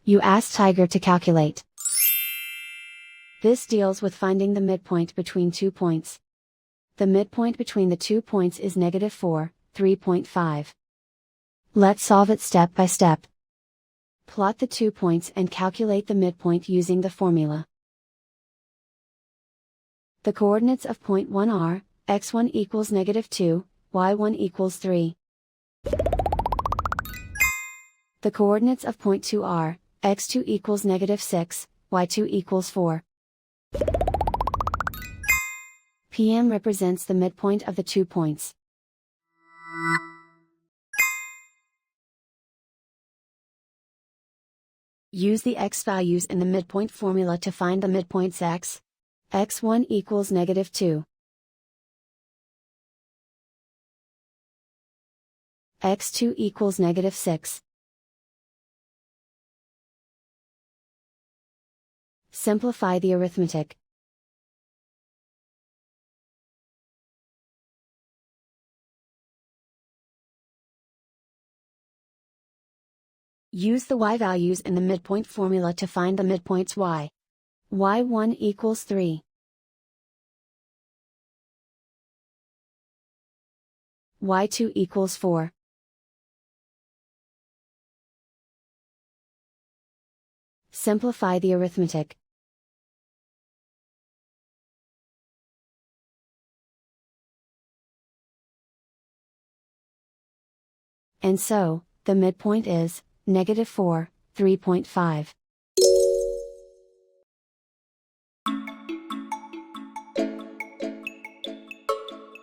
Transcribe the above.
You ask Tiger to calculate. This deals with finding the midpoint between 2 points. The midpoint between the 2 points is -4, 3.5. Let's solve it step by step. Plot the 2 points and calculate the midpoint using the formula. The coordinates of point 1 are, x1 equals -2, y1 equals 3. The coordinates of point 2 are, x2 equals -6, y2 equals 4. PM represents the midpoint of the 2 points. Use the x values in the midpoint formula to find the midpoints x. x1 equals -2. x2 equals -6. Simplify the arithmetic. Use the y values in the midpoint formula to find the midpoints y. y1 equals 3. y2 equals 4. Simplify the arithmetic. And so, the midpoint is, -4, 3.5.